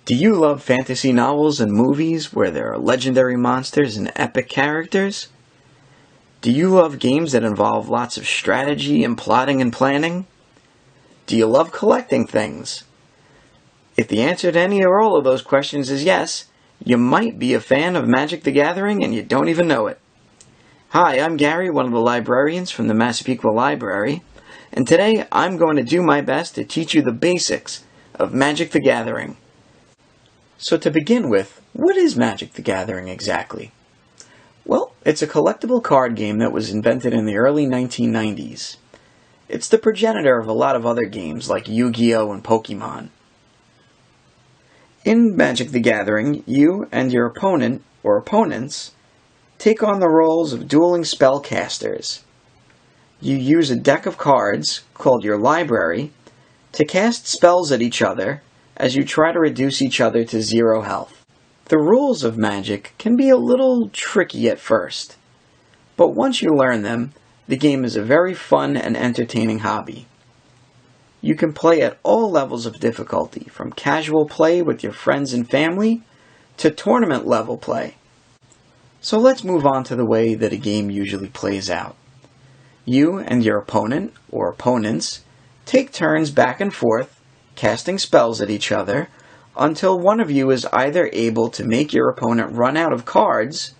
Do you love fantasy novels and movies where there are legendary monsters and epic characters? Do you love games that involve lots of strategy and plotting and planning? Do you love collecting things? If the answer to any or all of those questions is yes, you might be a fan of Magic the Gathering and you don't even know it. Hi, I'm Gary, one of the librarians from the Massapequa Library, and today I'm going to do my best to teach you the basics of Magic the Gathering. So to begin with, what is Magic the Gathering exactly? Well, it's a collectible card game that was invented in the early 1990s. It's the progenitor of a lot of other games like Yu-Gi-Oh! And Pokemon. In Magic the Gathering, you and your opponent, or opponents, take on the roles of dueling spellcasters. You use a deck of cards, called your library, to cast spells at each other as you try to reduce each other to 0 health. The rules of Magic can be a little tricky at first, but once you learn them, the game is a very fun and entertaining hobby. You can play at all levels of difficulty, from casual play with your friends and family to tournament level play. So let's move on to the way that a game usually plays out. You and your opponent, or opponents, take turns back and forth, casting spells at each other, until one of you is either able to make your opponent run out of cards,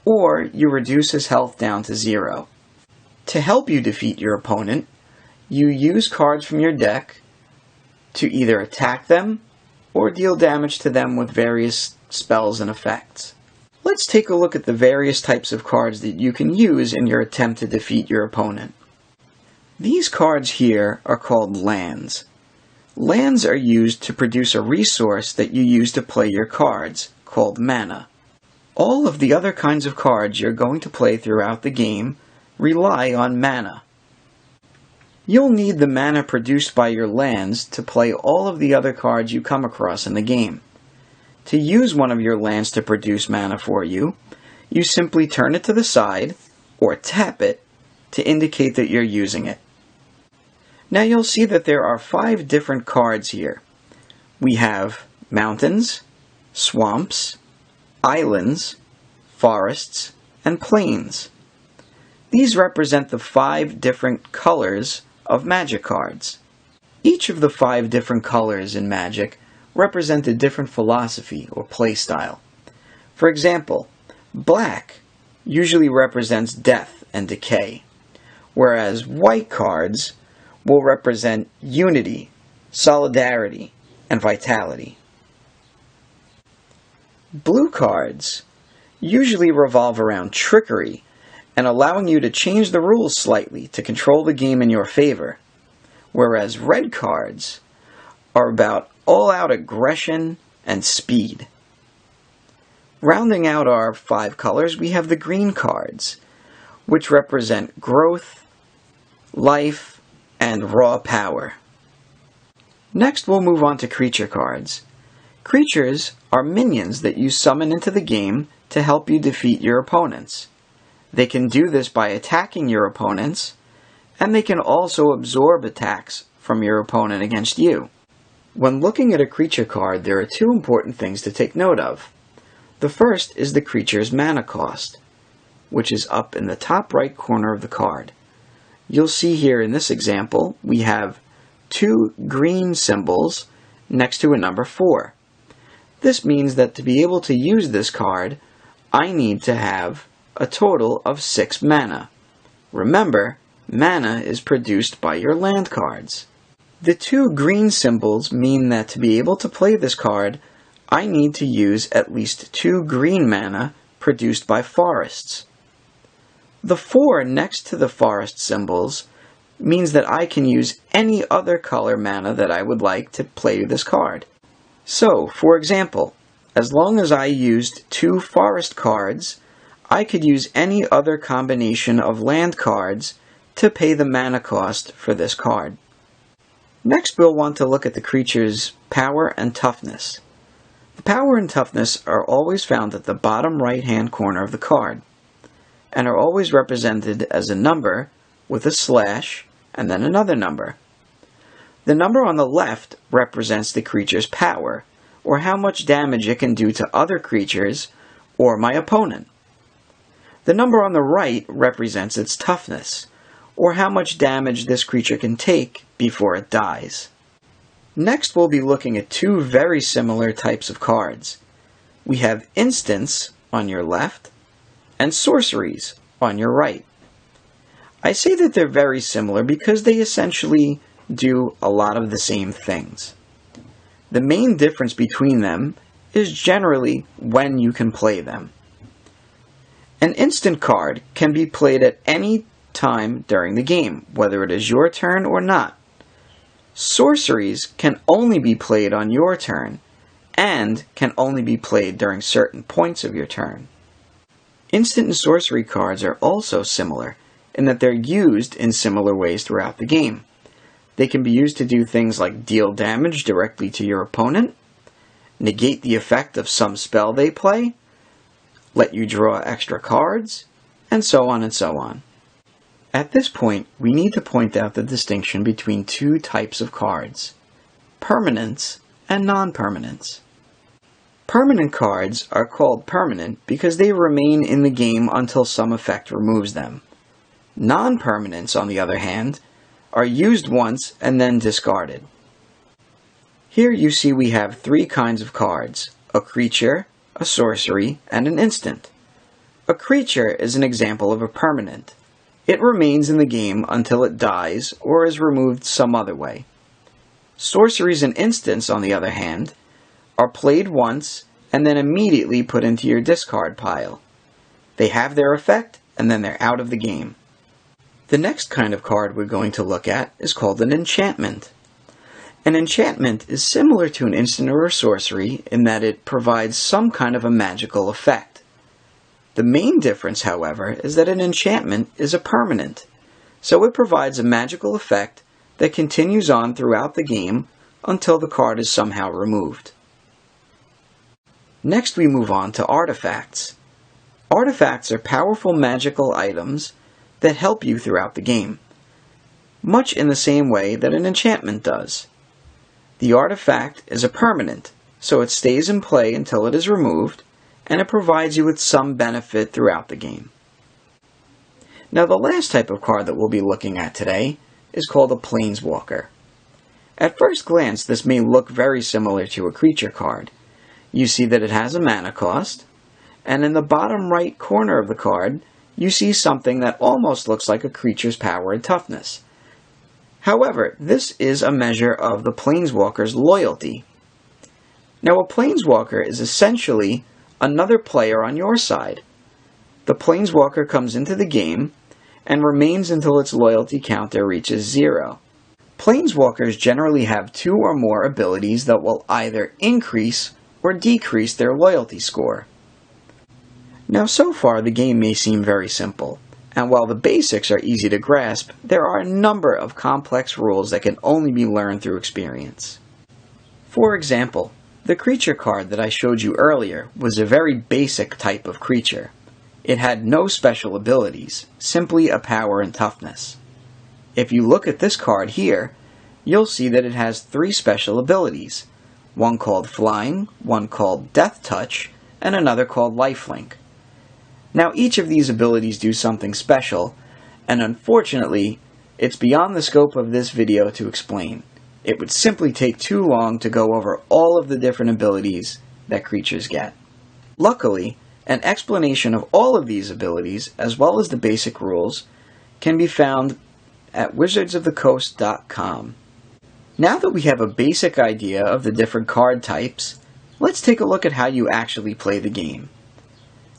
or you reduce his health down to 0. To help you defeat your opponent, you use cards from your deck to either attack them or deal damage to them with various spells and effects. Let's take a look at the various types of cards that you can use in your attempt to defeat your opponent. These cards here are called lands. Lands are used to produce a resource that you use to play your cards, called mana. All of the other kinds of cards you're going to play throughout the game rely on mana. You'll need the mana produced by your lands to play all of the other cards you come across in the game. To use one of your lands to produce mana for you, you simply turn it to the side, or tap it, to indicate that you're using it. Now you'll see that there are 5 different cards here. We have mountains, swamps, islands, forests, and plains. These represent the 5 different colors of Magic cards. Each of the 5 different colors in Magic represent a different philosophy or play style. For example, black usually represents death and decay, whereas white cards will represent unity, solidarity, and vitality. Blue cards usually revolve around trickery and allowing you to change the rules slightly to control the game in your favor, whereas red cards are about all-out aggression and speed. Rounding out our 5 colors, we have the green cards, which represent growth, life, and raw power. Next, we'll move on to creature cards. Creatures are minions that you summon into the game to help you defeat your opponents. They can do this by attacking your opponents, and they can also absorb attacks from your opponent against you. When looking at a creature card, there are 2 important things to take note of. The first is the creature's mana cost, which is up in the top right corner of the card. You'll see here in this example, we have 2 green symbols next to a number 4. This means that to be able to use this card, I need to have a total of 6 mana. Remember, mana is produced by your land cards. The 2 green symbols mean that to be able to play this card, I need to use at least 2 green mana produced by forests. The 4 next to the forest symbols means that I can use any other color mana that I would like to play this card. So, for example, as long as I used 2 forest cards, I could use any other combination of land cards to pay the mana cost for this card. Next, we'll want to look at the creature's power and toughness. The power and toughness are always found at the bottom right-hand corner of the card, and are always represented as a number with a slash and then another number. The number on the left represents the creature's power, or how much damage it can do to other creatures or my opponent. The number on the right represents its toughness, or how much damage this creature can take before it dies. Next, we'll be looking at two very similar types of cards. We have instants on your left and sorceries on your right. I say that they're very similar because they essentially do a lot of the same things. The main difference between them is generally when you can play them. An instant card can be played at any time during the game, whether it is your turn or not. Sorceries can only be played on your turn, and can only be played during certain points of your turn. Instant and sorcery cards are also similar, in that they're used in similar ways throughout the game. They can be used to do things like deal damage directly to your opponent, negate the effect of some spell they play, let you draw extra cards, and so on and so on. At this point, we need to point out the distinction between two types of cards: permanents and non-permanents. Permanent cards are called permanent because they remain in the game until some effect removes them. Non-permanents, on the other hand, are used once and then discarded. Here you see we have three kinds of cards: a creature, a sorcery, and an instant. A creature is an example of a permanent. It remains in the game until it dies or is removed some other way. Sorceries and instants, on the other hand, are played once and then immediately put into your discard pile. They have their effect and then they're out of the game. The next kind of card we're going to look at is called an enchantment. An enchantment is similar to an instant or a sorcery in that it provides some kind of a magical effect. The main difference, however, is that an enchantment is a permanent, so it provides a magical effect that continues on throughout the game until the card is somehow removed. Next, we move on to artifacts. Artifacts are powerful magical items that help you throughout the game, much in the same way that an enchantment does. The artifact is a permanent, so it stays in play until it is removed, and it provides you with some benefit throughout the game. Now, the last type of card that we'll be looking at today is called a planeswalker. At first glance, this may look very similar to a creature card. You see that it has a mana cost, and in the bottom right corner of the card, you see something that almost looks like a creature's power and toughness. However, this is a measure of the planeswalker's loyalty. Now, a planeswalker is essentially another player on your side. The planeswalker comes into the game and remains until its loyalty counter reaches 0. Planeswalkers generally have 2 or more abilities that will either increase or decrease their loyalty score. Now, so far the game may seem very simple, and while the basics are easy to grasp, there are a number of complex rules that can only be learned through experience. For example, the creature card that I showed you earlier was a very basic type of creature. It had no special abilities, simply a power and toughness. If you look at this card here, you'll see that it has 3 special abilities, one called Flying, one called Death Touch, and another called Lifelink. Now, each of these abilities do something special, and unfortunately, it's beyond the scope of this video to explain. It would simply take too long to go over all of the different abilities that creatures get. Luckily, an explanation of all of these abilities, as well as the basic rules, can be found at wizardsofthecoast.com. Now that we have a basic idea of the different card types, let's take a look at how you actually play the game.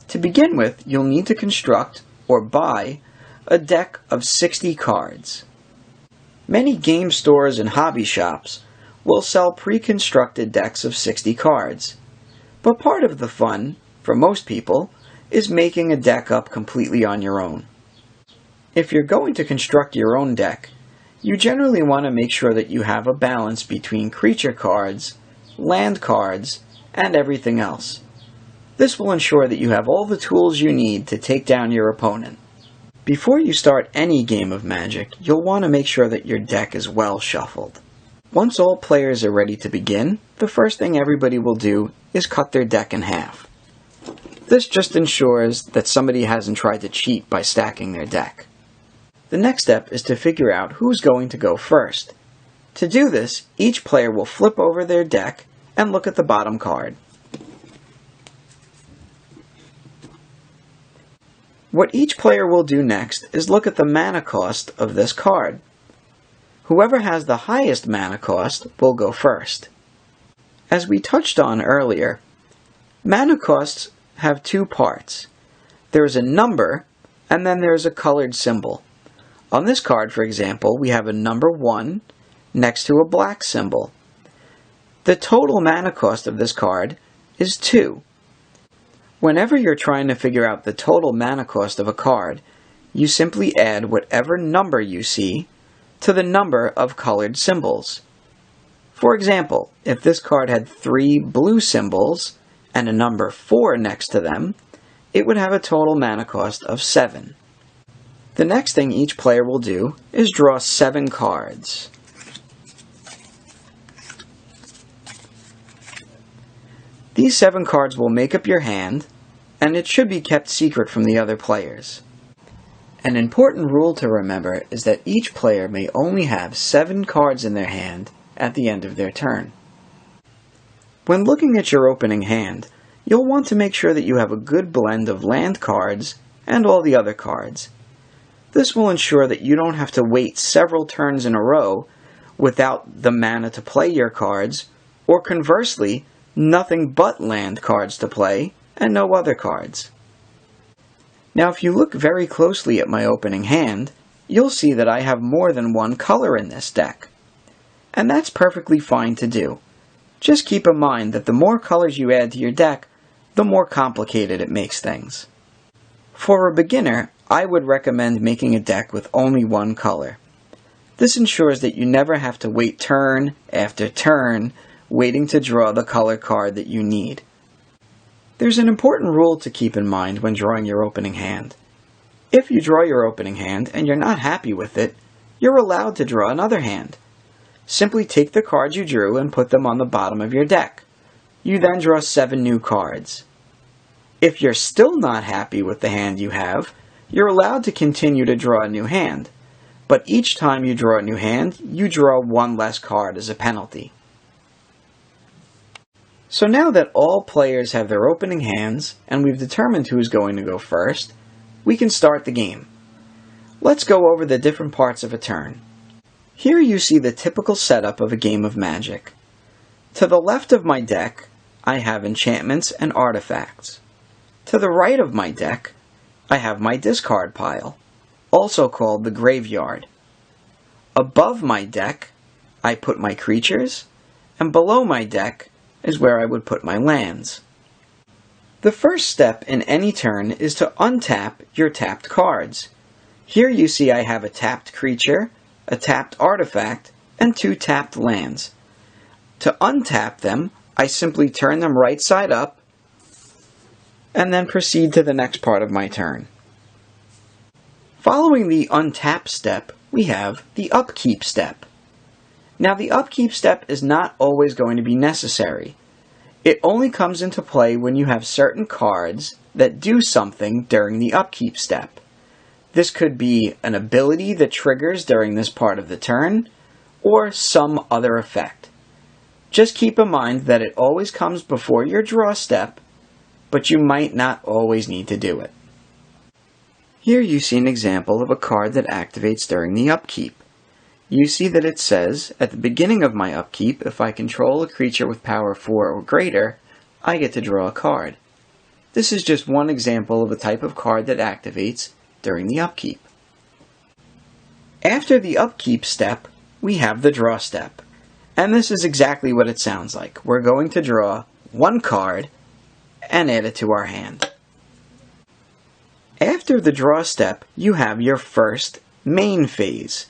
To begin with, you'll need to construct, or buy, a deck of 60 cards. Many game stores and hobby shops will sell pre-constructed decks of 60 cards, but part of the fun, for most people, is making a deck up completely on your own. If you're going to construct your own deck, you generally want to make sure that you have a balance between creature cards, land cards, and everything else. This will ensure that you have all the tools you need to take down your opponent. Before you start any game of Magic, you'll want to make sure that your deck is well shuffled. Once all players are ready to begin, the first thing everybody will do is cut their deck in half. This just ensures that somebody hasn't tried to cheat by stacking their deck. The next step is to figure out who's going to go first. To do this, each player will flip over their deck and look at the bottom card. What each player will do next is look at the mana cost of this card. Whoever has the highest mana cost will go first. As we touched on earlier, mana costs have two parts. There's a number, and then there's a colored symbol. On this card, for example, we have a number 1 next to a black symbol. The total mana cost of this card is 2. Whenever you're trying to figure out the total mana cost of a card, you simply add whatever number you see to the number of colored symbols. For example, if this card had 3 blue symbols and a number 4 next to them, it would have a total mana cost of 7. The next thing each player will do is draw 7 cards. These 7 cards will make up your hand, and it should be kept secret from the other players. An important rule to remember is that each player may only have 7 cards in their hand at the end of their turn. When looking at your opening hand, you'll want to make sure that you have a good blend of land cards and all the other cards. This will ensure that you don't have to wait several turns in a row without the mana to play your cards, or conversely, nothing but land cards to play and no other cards. Now if you look very closely at my opening hand, you'll see that I have more than one color in this deck. And that's perfectly fine to do. Just keep in mind that the more colors you add to your deck, the more complicated it makes things. For a beginner, I would recommend making a deck with only one color. This ensures that you never have to wait turn after turn waiting to draw the color card that you need. There's an important rule to keep in mind when drawing your opening hand. If you draw your opening hand and you're not happy with it, you're allowed to draw another hand. Simply take the cards you drew and put them on the bottom of your deck. You then draw 7 new cards. If you're still not happy with the hand you have, you're allowed to continue to draw a new hand. But each time you draw a new hand, you draw 1 less card as a penalty. So now that all players have their opening hands, and we've determined who's going to go first, we can start the game. Let's go over the different parts of a turn. Here you see the typical setup of a game of Magic. To the left of my deck, I have enchantments and artifacts. To the right of my deck, I have my discard pile, also called the graveyard. Above my deck, I put my creatures, and below my deck is where I would put my lands. The first step in any turn is to untap your tapped cards. Here you see I have a tapped creature, a tapped artifact, and 2 tapped lands. To untap them, I simply turn them right side up, and then proceed to the next part of my turn. Following the untap step, we have the upkeep step. Now the upkeep step is not always going to be necessary. It only comes into play when you have certain cards that do something during the upkeep step. This could be an ability that triggers during this part of the turn, or some other effect. Just keep in mind that it always comes before your draw step, but you might not always need to do it. Here you see an example of a card that activates during the upkeep. You see that it says, at the beginning of my upkeep, if I control a creature with power 4 or greater, I get to draw a card. This is just one example of a type of card that activates during the upkeep. After the upkeep step, we have the draw step. And this is exactly what it sounds like. We're going to draw 1 card and add it to our hand. After the draw step, you have your first main phase.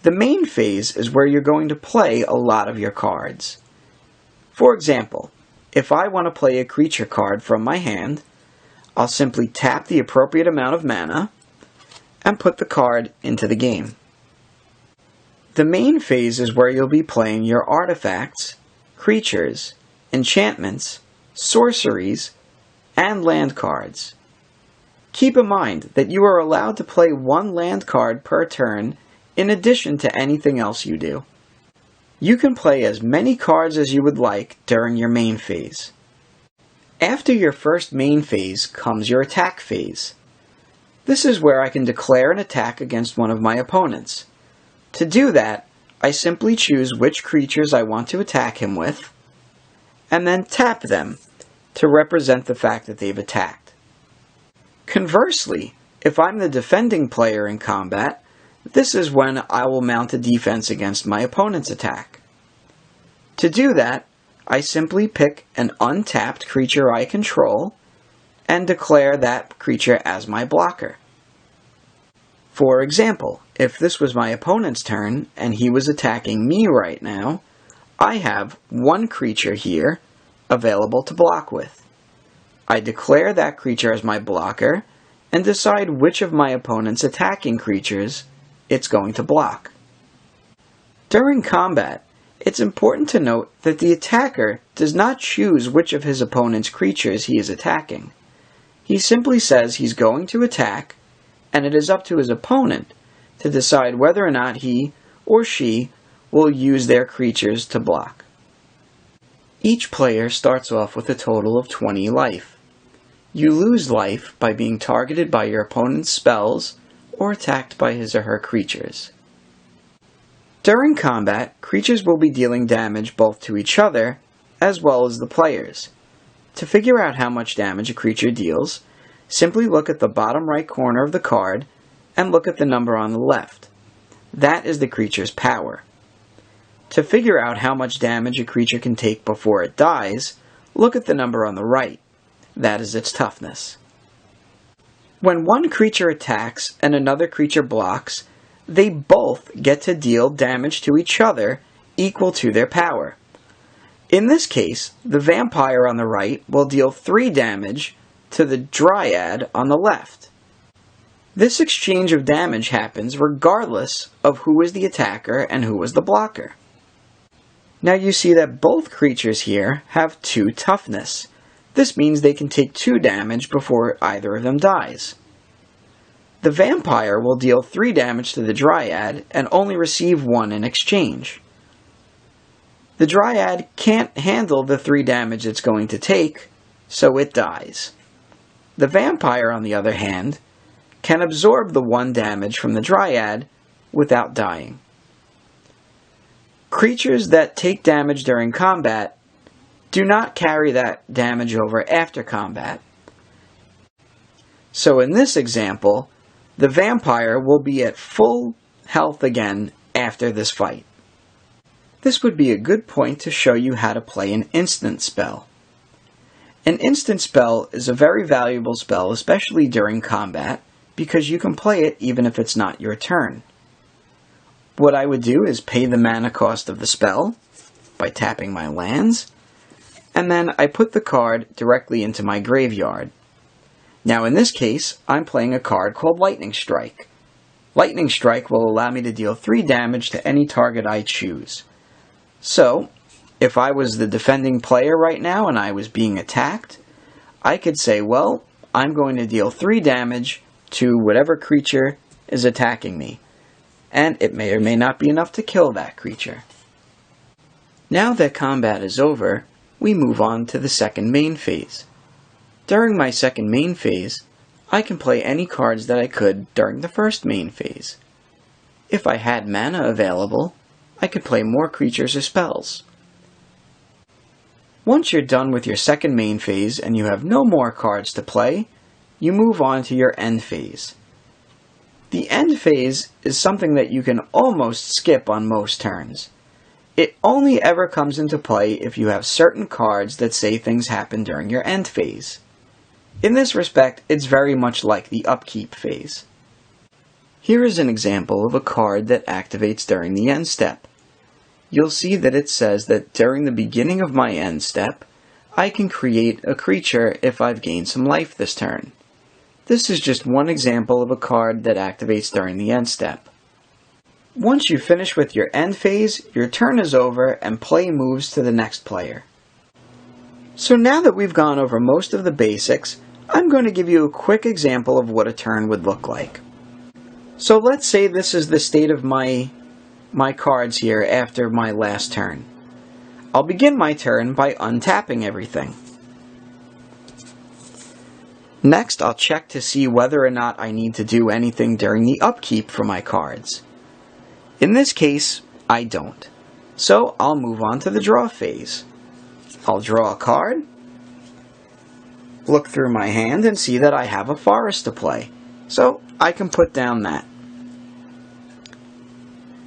The main phase is where you're going to play a lot of your cards. For example, if I want to play a creature card from my hand, I'll simply tap the appropriate amount of mana and put the card into the game. The main phase is where you'll be playing your artifacts, creatures, enchantments, sorceries, and land cards. Keep in mind that you are allowed to play one land card per turn in addition to anything else you do. You can play as many cards as you would like during your main phase. After your first main phase comes your attack phase. This is where I can declare an attack against one of my opponents. To do that, I simply choose which creatures I want to attack him with, and then tap them to represent the fact that they've attacked. Conversely, if I'm the defending player in combat, this is when I will mount a defense against my opponent's attack. To do that, I simply pick an untapped creature I control and declare that creature as my blocker. For example, if this was my opponent's turn and he was attacking me right now, I have one creature here available to block with. I declare that creature as my blocker and decide which of my opponent's attacking creatures it's going to block. During combat, it's important to note that the attacker does not choose which of his opponent's creatures he is attacking. He simply says he's going to attack, and it is up to his opponent to decide whether or not he or she will use their creatures to block. Each player starts off with a total of 20 life. You lose life by being targeted by your opponent's spells or attacked by his or her creatures. During combat, creatures will be dealing damage both to each other as well as the players. To figure out how much damage a creature deals, simply look at the bottom right corner of the card and look at the number on the left. That is the creature's power. To figure out how much damage a creature can take before it dies, look at the number on the right. That is its toughness. When one creature attacks and another creature blocks, they both get to deal damage to each other equal to their power. In this case, the vampire on the right will deal 3 damage to the dryad on the left. This exchange of damage happens regardless of who is the attacker and who is the blocker. Now you see that both creatures here have 2 toughness. This means they can take 2 damage before either of them dies. The vampire will deal 3 damage to the dryad and only receive 1 in exchange. The dryad can't handle the 3 damage it's going to take, so it dies. The vampire, on the other hand, can absorb the 1 damage from the dryad without dying. Creatures that take damage during combat do not carry that damage over after combat. So in this example, the vampire will be at full health again after this fight. This would be a good point to show you how to play an instant spell. An instant spell is a very valuable spell, especially during combat, because you can play it even if it's not your turn. What I would do is pay the mana cost of the spell by tapping my lands, and then I put the card directly into my graveyard. Now in this case, I'm playing a card called Lightning Strike. Lightning Strike will allow me to deal 3 damage to any target I choose. So, if I was the defending player right now and I was being attacked, I could say, well, I'm going to deal 3 damage to whatever creature is attacking me. And it may or may not be enough to kill that creature. Now that combat is over, we move on to the second main phase. During my second main phase, I can play any cards that I could during the first main phase. If I had mana available, I could play more creatures or spells. Once you're done with your second main phase and you have no more cards to play, you move on to your end phase. The end phase is something that you can almost skip on most turns. It only ever comes into play if you have certain cards that say things happen during your end phase. In this respect, it's very much like the upkeep phase. Here is an example of a card that activates during the end step. You'll see that it says that during the beginning of my end step, I can create a creature if I've gained some life this turn. This is just one example of a card that activates during the end step. Once you finish with your end phase, your turn is over and play moves to the next player. So now that we've gone over most of the basics, I'm going to give you a quick example of what a turn would look like. So let's say this is the state of my cards here after my last turn. I'll begin my turn by untapping everything. Next, I'll check to see whether or not I need to do anything during the upkeep for my cards. In this case, I don't. So I'll move on to the draw phase. I'll draw a card, look through my hand and see that I have a forest to play. So I can put down that.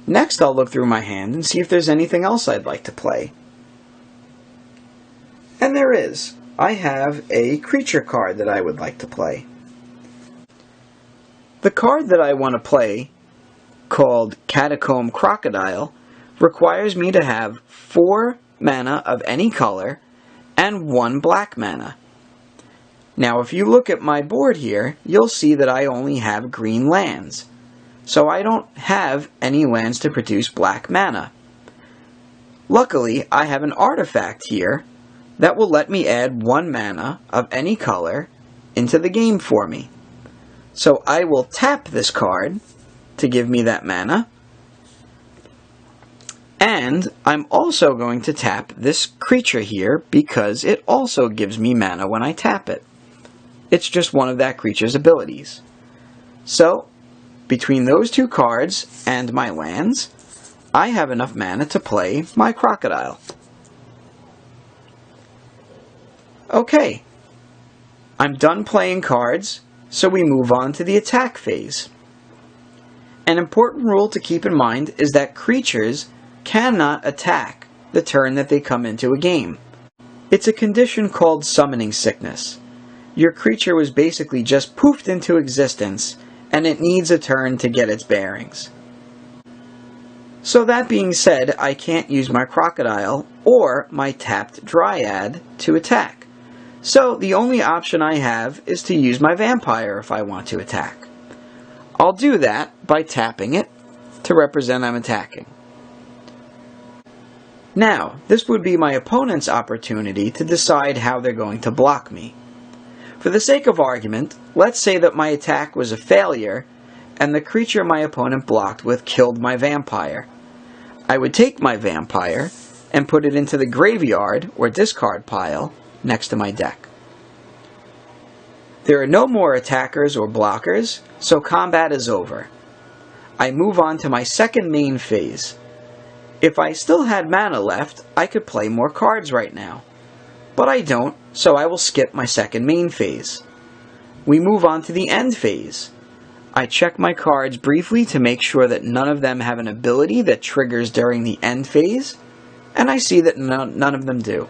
Next, I'll look through my hand and see if there's anything else I'd like to play. And there is. I have a creature card that I would like to play. The card that I want to play, called Catacomb Crocodile, requires me to have 4 mana of any color and 1 black mana. Now if you look at my board here, you'll see that I only have green lands. So I don't have any lands to produce black mana. Luckily, I have an artifact here that will let me add 1 mana of any color into the game for me. So I will tap this card to give me that mana. And I'm also going to tap this creature here because it also gives me mana when I tap it. It's just one of that creature's abilities. So, between those 2 cards and my lands, I have enough mana to play my crocodile. Okay, I'm done playing cards, so we move on to the attack phase. An important rule to keep in mind is that creatures cannot attack the turn that they come into a game. It's a condition called summoning sickness. Your creature was basically just poofed into existence, and it needs a turn to get its bearings. So that being said, I can't use my crocodile or my tapped dryad to attack. So the only option I have is to use my vampire if I want to attack. I'll do that by tapping it to represent I'm attacking. Now, this would be my opponent's opportunity to decide how they're going to block me. For the sake of argument, let's say that my attack was a failure and the creature my opponent blocked with killed my vampire. I would take my vampire and put it into the graveyard or discard pile next to my deck. There are no more attackers or blockers, so combat is over. I move on to my second main phase. If I still had mana left, I could play more cards right now. But I don't, so I will skip my second main phase. We move on to the end phase. I check my cards briefly to make sure that none of them have an ability that triggers during the end phase, and I see that none of them do.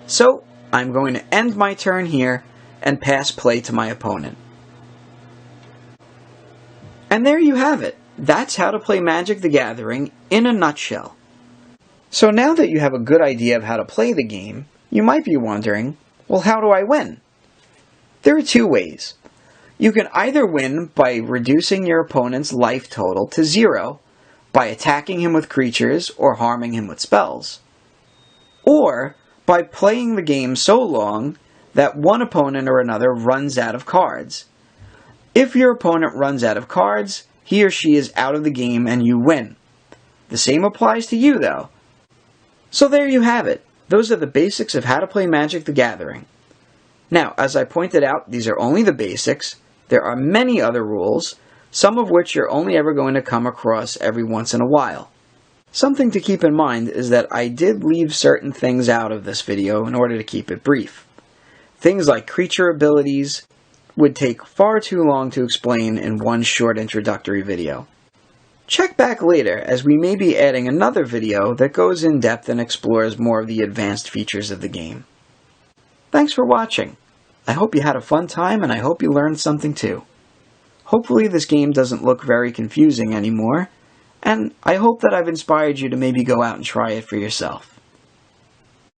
So, I'm going to end my turn here and pass play to my opponent. And there you have it. That's how to play Magic the Gathering in a nutshell. So now that you have a good idea of how to play the game, you might be wondering, well, how do I win? There are 2 ways. You can either win by reducing your opponent's life total to 0 by attacking him with creatures or harming him with spells, or by playing the game so long that one opponent or another runs out of cards. If your opponent runs out of cards, he or she is out of the game and you win. The same applies to you, though. So there you have it. Those are the basics of how to play Magic the Gathering. Now, as I pointed out, these are only the basics. There are many other rules, some of which you're only ever going to come across every once in a while. Something to keep in mind is that I did leave certain things out of this video in order to keep it brief. Things like creature abilities would take far too long to explain in one short introductory video. Check back later, as we may be adding another video that goes in depth and explores more of the advanced features of the game. Thanks for watching. I hope you had a fun time and I hope you learned something too. Hopefully this game doesn't look very confusing anymore, and I hope that I've inspired you to maybe go out and try it for yourself.